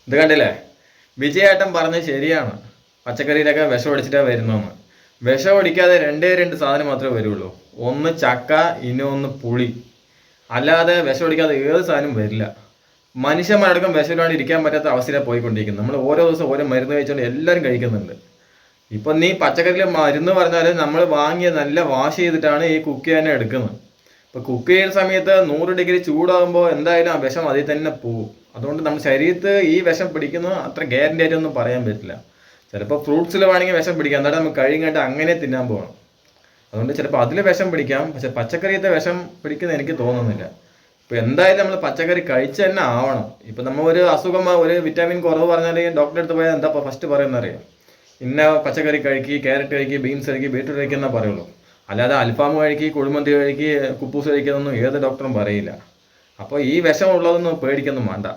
ഇത് കണ്ടില്ലേ, വിജയേട്ടൻ പറഞ്ഞത് ശരിയാണ്. പച്ചക്കറിയിലൊക്കെ വിഷം അടിച്ചിട്ടാണ് വരുന്നതെന്ന്. വിഷം അടിക്കാതെ രണ്ട് സാധനം മാത്രമേ വരുള്ളൂ. ഒന്ന് ചക്ക, ഒന്ന് പുളി. അല്ലാതെ വിഷം അടിക്കാതെ ഏത് സാധനം വരില്ല. മനുഷ്യന്മാരടക്കം വിഷമില്ലാണ്ട് ഇരിക്കാൻ പറ്റാത്ത അവസ്ഥയിലാണ് പോയിക്കൊണ്ടിരിക്കുന്നത്. നമ്മൾ ഓരോ ദിവസം ഓരോ മരുന്ന് കഴിച്ചുകൊണ്ട് എല്ലാവരും കഴിക്കുന്നുണ്ട്. ഇപ്പം നീ പച്ചക്കറിയിൽ മരുന്ന് പറഞ്ഞാൽ നമ്മൾ വാങ്ങിയ നല്ല വാഷ് ചെയ്തിട്ടാണ് ഈ കുക്ക് ചെയ്യാൻ എടുക്കുന്നത്. ഇപ്പൊ കുക്ക് ചെയ്യുന്ന സമയത്ത് 100 ഡിഗ്രി ചൂടാകുമ്പോൾ എന്തായാലും ആ വിഷം അതിൽ തന്നെ പോവും. അതുകൊണ്ട് നമ്മുടെ ശരീരത്ത് ഈ വിഷം പിടിക്കുന്നത് അത്ര ഗ്യാരണ്ടി ആയിട്ടൊന്നും പറയാൻ പറ്റില്ല. ചിലപ്പോൾ ഫ്രൂട്ട്സിൽ വേണമെങ്കിൽ വിഷം പിടിക്കാം, എന്നിട്ട് നമുക്ക് കഴുകിയിട്ട് അങ്ങനെ തിന്നാൻ പോകണം. അതുകൊണ്ട് ചിലപ്പോൾ അതിൽ വിഷം പിടിക്കാം, പക്ഷെ പച്ചക്കറിയത്തെ വിഷം പിടിക്കുന്ന എനിക്ക് തോന്നുന്നില്ല. ഇപ്പൊ എന്തായാലും നമ്മൾ പച്ചക്കറി കഴിച്ച് തന്നെ ആവണം. ഇപ്പൊ നമ്മൾ ഒരു അസുഖം, ഒരു വിറ്റാമിൻ കുറവ് പറഞ്ഞാൽ ഡോക്ടറെ അടുത്ത് പോയാൽ എന്താ ഫസ്റ്റ് പറയുന്നത് അറിയാം? ഇന്ന പച്ചക്കറി കഴിക്കി, ക്യാരറ്റ് കഴിക്കി, ബീൻസ് കഴിക്കി, ബീട്രൂട്ട് കഴിക്കുന്ന പറയുള്ളൂ. അല്ലാതെ അൽഫാം കഴിക്കി, കുഴിമന്തി കഴിക്കി, കുപ്പൂസ് കഴിക്കുന്നൊന്നും ഏത് ഡോക്ടറും പറയില്ല. അപ്പോൾ ഈ വിഷം ഉള്ളതൊന്നും പേടിക്കൊന്നും വേണ്ട.